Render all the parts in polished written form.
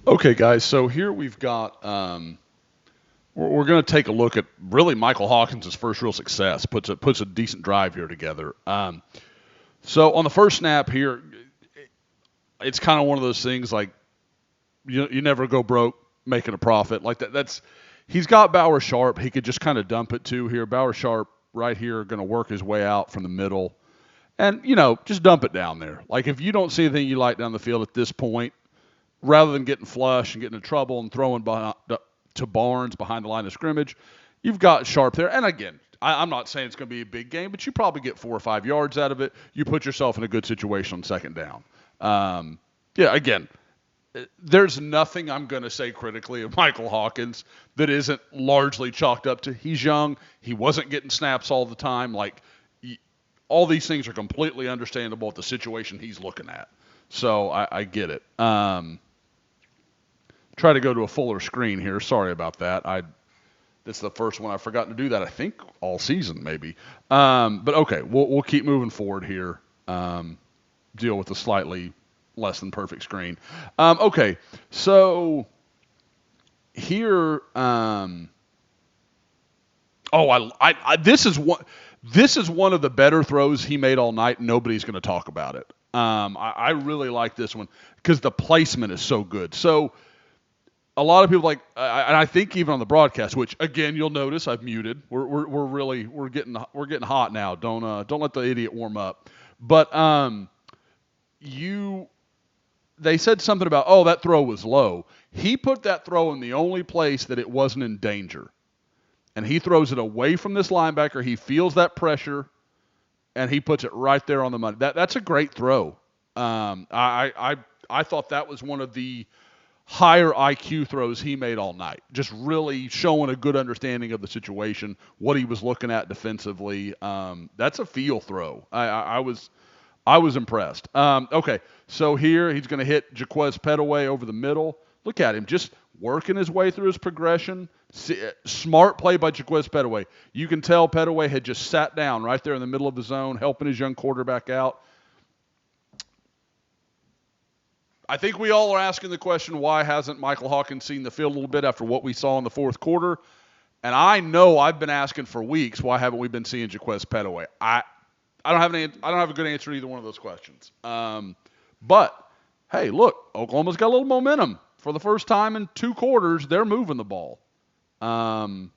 Okay, guys. So here we've got we're going to take a look at really Michael Hawkins' first real success. Puts a decent drive here together. So on the first snap here, it's kind of one of those things like you never go broke making a profit like that. That's he's got Bauer Sharp. He could just kind of dump it to here. Bauer Sharp right here going to work his way out from the middle, and just dump it down there. Like if you don't see anything you like down the field at this point, rather than getting flush and getting in trouble and throwing to Barnes behind the line of scrimmage, you've got Sharp there. And again, I'm not saying it's going to be a big game, but you probably get 4 or 5 yards out of it. You put yourself in a good situation on second down. Yeah, again, there's nothing I'm going to say critically of Michael Hawkins that isn't largely chalked up to he's young. He wasn't getting snaps all the time. Like, all these things are completely understandable at the situation he's looking at. So I get it. Try to go to a fuller screen here. Sorry about that. This is the first one I've forgotten to do that. I think all season maybe. But okay, we'll keep moving forward here. Deal with a slightly less than perfect screen. Okay, so here. This is one. This is one of the better throws he made all night. Nobody's going to talk about it. I really like this one because the placement is so good. So a lot of people and I think even on the broadcast, which again you'll notice I've muted. We're getting hot now. Don't let the idiot warm up. But they said something about that throw was low. He put that throw in the only place that it wasn't in danger, and he throws it away from this linebacker. He feels that pressure, and he puts it right there on the money. That's a great throw. I thought that was one of the higher IQ throws he made all night. Just really showing a good understanding of the situation, what he was looking at defensively. That's a feel throw. I was impressed. Okay, so here he's going to hit Jaquez Petaway over the middle. Look at him just working his way through his progression. Smart play by Jaquez Petaway. You can tell Petaway had just sat down right there in the middle of the zone, helping his young quarterback out. I think we all are asking the question, why hasn't Michael Hawkins seen the field a little bit after what we saw in the fourth quarter? And I know I've been asking for weeks, why haven't we been seeing Jaquez Petaway? I don't have a good answer to either one of those questions. But hey, look, Oklahoma's got a little momentum. For the first time in 2 quarters, they're moving the ball. And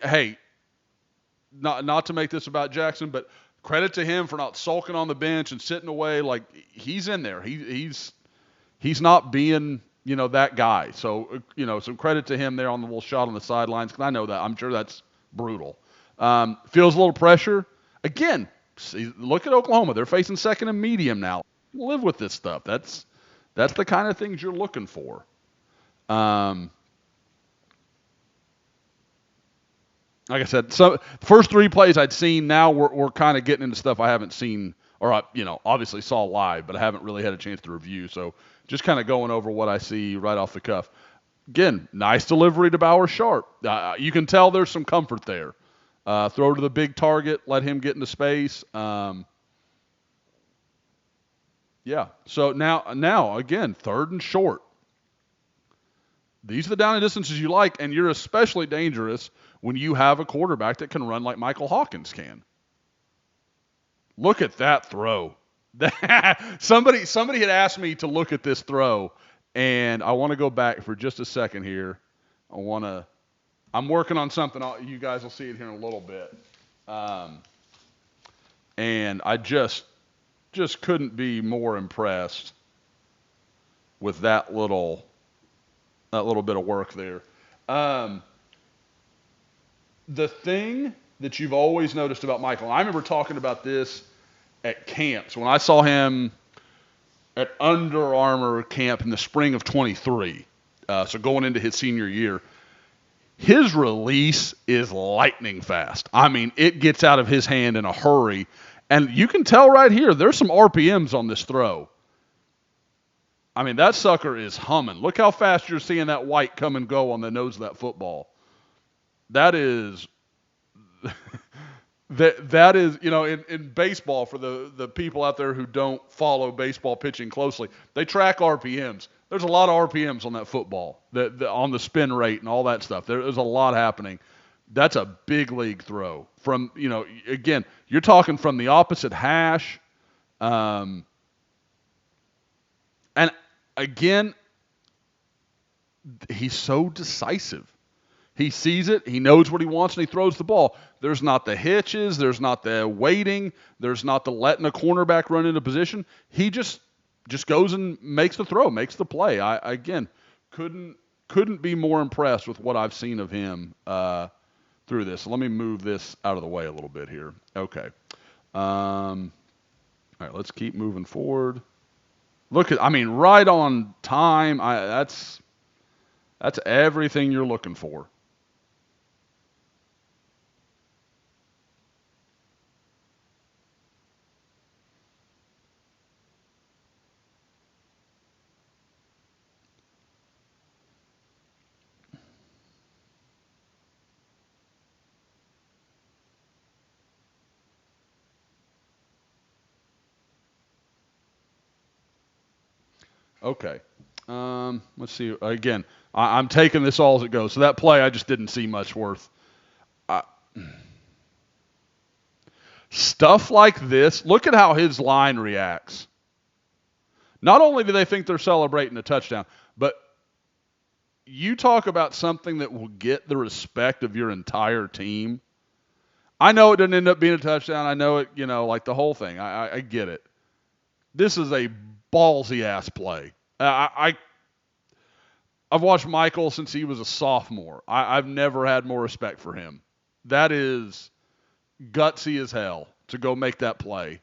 hey, not to make this about Jackson, but credit to him for not sulking on the bench and sitting away. Like, he's in there. He's not being that guy. So some credit to him there on the little shot on the sidelines. Because I know that I'm sure that's brutal. Feels a little pressure again. See, look at Oklahoma. They're facing second and medium now. Live with this stuff. That's the kind of things you're looking for. Like I said, so first 3 plays I'd seen. Now we're kind of getting into stuff I haven't seen, or obviously saw live, but I haven't really had a chance to review. So just kind of going over what I see right off the cuff. Again, nice delivery to Bauer Sharp. You can tell there's some comfort there. Throw to the big target, let him get into space. Yeah. So now again, 3rd and short. These are the down and distances you like, and you're especially dangerous when you have a quarterback that can run like Michael Hawkins can. Look at that throw. Somebody had asked me to look at this throw, and I want to go back for just a second here. I'm working on something. You guys will see it here in a little bit. And I just couldn't be more impressed with that little bit of work there. The thing that you've always noticed about Michael, and I remember talking about this at camps when I saw him at Under Armour camp in the spring of 23, so going into his senior year, his release is lightning fast. I mean, it gets out of his hand in a hurry, and you can tell right here there's some RPMs on this throw. I mean, that sucker is humming. Look how fast you're seeing that white come and go on the nose of that football. That is That is, in baseball, for the people out there who don't follow baseball pitching closely, they track RPMs. There's a lot of RPMs on that football, on the spin rate and all that stuff. There's a lot happening. That's a big league throw. From, again, you're talking from the opposite hash. And again, he's so decisive. He sees it, he knows what he wants, and he throws the ball. There's not the hitches, there's not the waiting, there's not the letting a cornerback run into position. He just goes and makes the throw, makes the play. I again couldn't be more impressed with what I've seen of him through this. So let me move this out of the way a little bit here. Okay. All right, let's keep moving forward. Right on time. That's everything you're looking for. Okay. Let's see. Again, I'm taking this all as it goes. So that play, I just didn't see much worth. Uh, Stuff like this. Look at how his line reacts. Not only do they think they're celebrating a touchdown, but you talk about something that will get the respect of your entire team. I know it didn't end up being a touchdown. I know it, like the whole thing. I get it. This is a ballsy ass play. I've watched Michael since he was a sophomore. I've never had more respect for him. That is gutsy as hell to go make that play.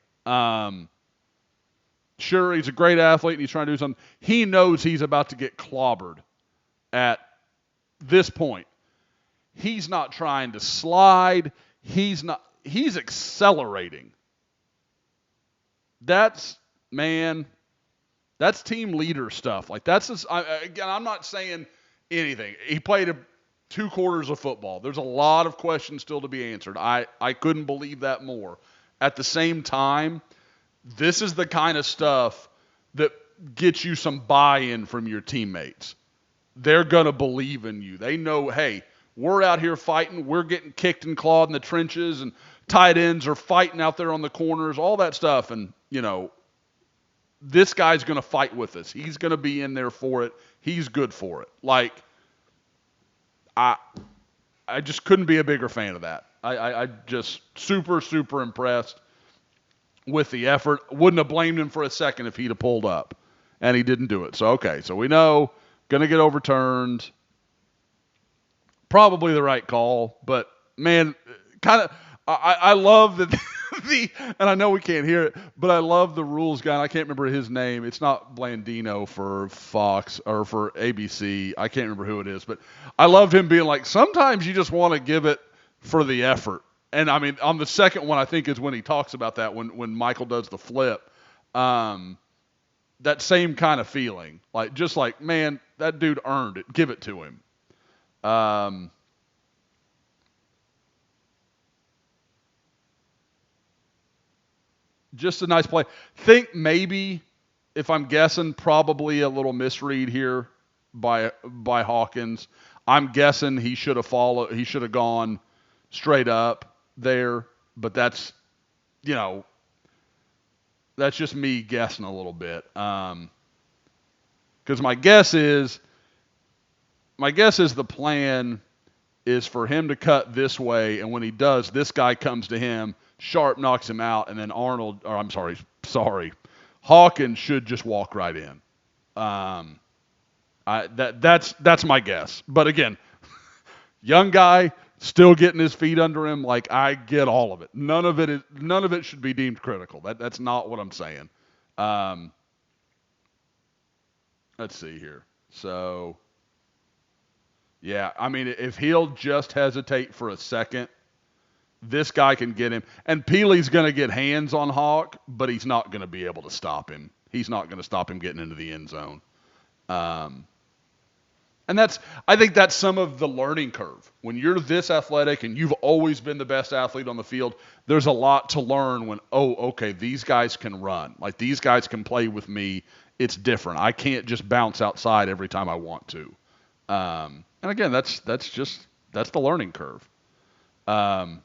Sure, he's a great athlete and he's trying to do something. He knows he's about to get clobbered at this point. He's not trying to slide. He's accelerating. That's team leader stuff. Like again, I'm not saying anything. He played 2 quarters of football. There's a lot of questions still to be answered. I couldn't believe that more. At the same time, this is the kind of stuff that gets you some buy-in from your teammates. They're going to believe in you. They know, hey, we're out here fighting. We're getting kicked and clawed in the trenches, and tight ends are fighting out there on the corners, all that stuff. And, this guy's going to fight with us. He's going to be in there for it. He's good for it. Like, I just couldn't be a bigger fan of that. I just super, super impressed with the effort. Wouldn't have blamed him for a second if he'd have pulled up, and he didn't do it. So, okay, so we know, going to get overturned. Probably the right call, but, man, kind of I love that and I know we can't hear it, but I love the rules guy. And I can't remember his name. It's not Blandino for Fox or for ABC. I can't remember who it is, but I loved him being like, sometimes you just want to give it for the effort. And on the second one, I think is when he talks about that, when Michael does the flip, that same kind of feeling, just like, man, that dude earned it. Give it to him. Just a nice play. Think maybe, if I'm guessing, probably a little misread here by Hawkins. I'm guessing he should have followed. He should have gone straight up there, but that's just me guessing a little bit. Because my guess is the plan is for him to cut this way, and when he does, this guy comes to him. Sharp knocks him out, and then Hawkins should just walk right in. That's my guess. But again, young guy, still getting his feet under him. Like, I get all of it. None of it should be deemed critical. That's not what I'm saying. Let's see here. So, yeah, if he'll just hesitate for a second, this guy can get him. And Peely's going to get hands on Hawk, but he's not going to be able to stop him. He's not going to stop him getting into the end zone. And And I think that's some of the learning curve. When you're this athletic and you've always been the best athlete on the field, there's a lot to learn when, oh, okay, these guys can run. Like, these guys can play with me. It's different. I can't just bounce outside every time I want to. And again, that's the learning curve. Love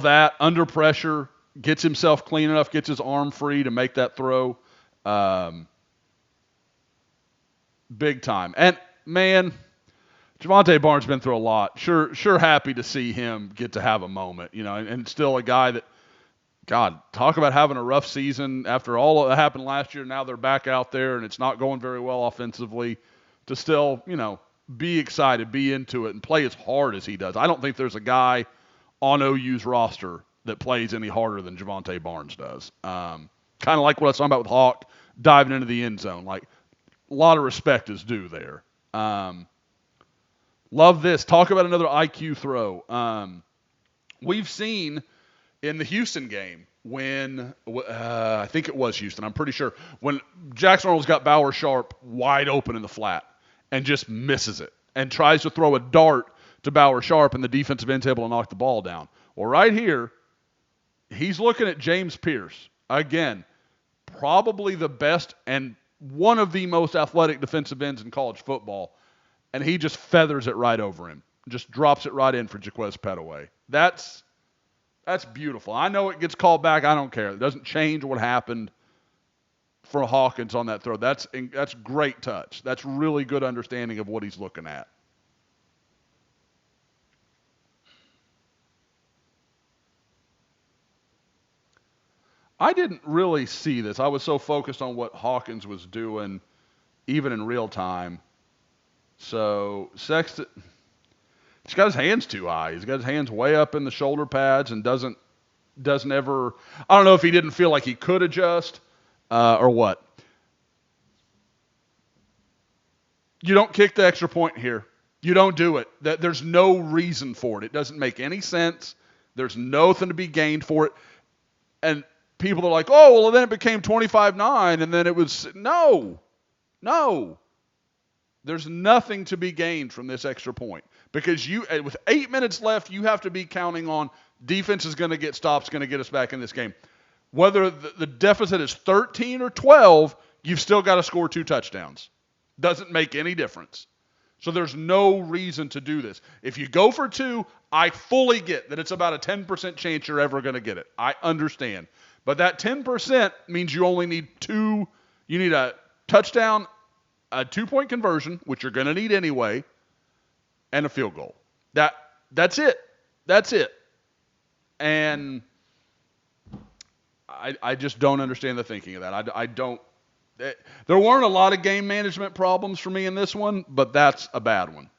that. Under pressure, gets himself clean enough, gets his arm free to make that throw. Big time. And, man, Javonte Barnes been through a lot. Sure happy to see him get to have a moment, and still a guy that, God, talk about having a rough season after all that happened last year. Now they're back out there, and it's not going very well offensively. To still, be excited, be into it, and play as hard as he does. I don't think there's a guy on OU's roster that plays any harder than Javonte Barnes does. Kind of like what I was talking about with Hawk diving into the end zone. Like, a lot of respect is due there. Love this. Talk about another IQ throw. We've seen in the Houston game when I think it was Houston, I'm pretty sure, when Jackson Arnold's got Bauer Sharp wide open in the flat and just misses it and tries to throw a dart to Bauer Sharp, and the defensive end's able to knock the ball down. Well, right here, he's looking at James Pierce. Again, probably the best and one of the most athletic defensive ends in college football, and he just feathers it right over him. Just drops it right in for Jaquez Petaway. That's beautiful. I know it gets called back. I don't care. It doesn't change what happened for Hawkins on that throw. That's great touch. That's really good understanding of what he's looking at. I didn't really see this. I was so focused on what Hawkins was doing, even in real time. So Sexton, he's got his hands too high. He's got his hands way up in the shoulder pads and doesn't ever. I don't know if he didn't feel like he could adjust or what. You don't kick the extra point here. You don't do it. There's no reason for it. It doesn't make any sense. There's nothing to be gained for it. And people are like, oh, well, then it became 25-9, and then it was no. There's nothing to be gained from this extra point because with 8 minutes left, you have to be counting on defense is going to get stops, going to get us back in this game. Whether the deficit is 13 or 12, you've still got to score 2 touchdowns. Doesn't make any difference. So there's no reason to do this. If you go for 2, I fully get that it's about a 10% chance you're ever going to get it. I understand. But that 10% means you only need 2. You need a touchdown, a 2-point conversion, which you're going to need anyway, and a field goal. That's it. That's it. And I just don't understand the thinking of that. I don't. There weren't a lot of game management problems for me in this one, but that's a bad one.